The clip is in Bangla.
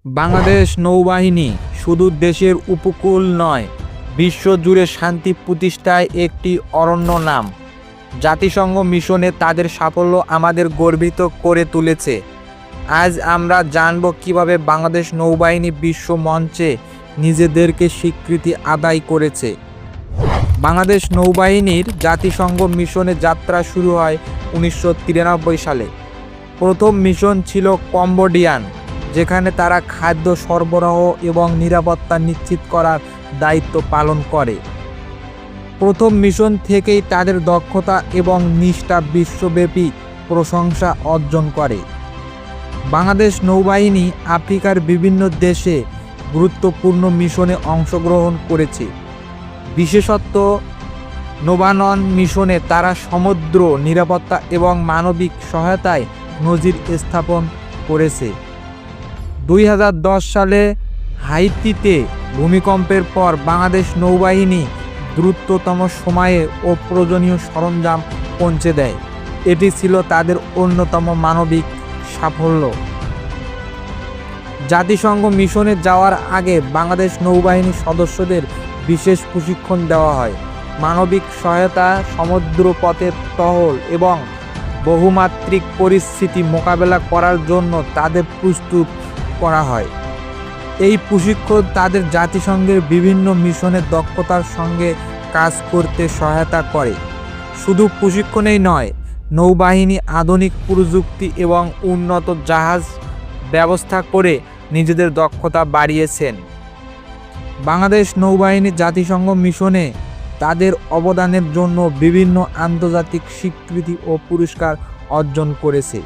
বাংলাদেশ নৌবাহিনী শুধু দেশের উপকূল নয়, বিশ্বজুড়ে শান্তি প্রতিষ্ঠায় একটি অনন্য নাম। জাতিসংঘ মিশনে তাদের সাফল্য আমাদের গর্বিত করে তুলেছে। আজ আমরা জানব কিভাবে বাংলাদেশ নৌবাহিনী বিশ্ব মঞ্চে নিজেদেরকে স্বীকৃতি আদায় করেছে। বাংলাদেশ নৌবাহিনীর জাতিসংঘ মিশনে যাত্রা শুরু হয় 1993 সালে। প্রথম মিশন ছিল কম্বোডিয়ান, যেখানে তারা খাদ্য সরবরাহ এবং নিরাপত্তা নিশ্চিত করার দায়িত্ব পালন করে। প্রথম মিশন থেকেই তাদের দক্ষতা এবং নিষ্ঠা বিশ্বব্যাপী প্রশংসা অর্জন করে। বাংলাদেশ নৌবাহিনী আফ্রিকার বিভিন্ন দেশে গুরুত্বপূর্ণ মিশনে অংশগ্রহণ করেছে। বিশেষত নৌবানন মিশনে তারা সমুদ্র নিরাপত্তা এবং মানবিক সহায়তায় নজির স্থাপন করেছে। 2010 সালে হাইতিতে ভূমিকম্পের পর বাংলাদেশ নৌবাহিনী দ্রুততম সময়ে ও প্রয়োজনীয় সরঞ্জাম পৌঁছে দেয়। এটি ছিল তাদের অন্যতম মানবিক সাফল্য। জাতিসংঘ মিশনে যাওয়ার আগে বাংলাদেশ নৌবাহিনীর সদস্যদের বিশেষ প্রশিক্ষণ দেওয়া হয়। মানবিক সহায়তা, সমুদ্রপথের টহল এবং বহুমাত্রিক পরিস্থিতি মোকাবেলা করার জন্য তাদের প্রস্তুত করা হয়। এই প্রশিক্ষণ তাদের জাতিসংঘের বিভিন্ন মিশনের দক্ষতার সঙ্গে কাজ করতে সহায়তা করে। শুধু প্রশিক্ষণেই নয়, নৌবাহিনী আধুনিক প্রযুক্তি এবং উন্নত জাহাজ ব্যবস্থা করে নিজেদের দক্ষতা বাড়িয়েছেন। বাংলাদেশ নৌবাহিনী জাতিসংঘ মিশনে তাদের অবদানের জন্য বিভিন্ন আন্তর্জাতিক স্বীকৃতি ও পুরস্কার অর্জন করেছে।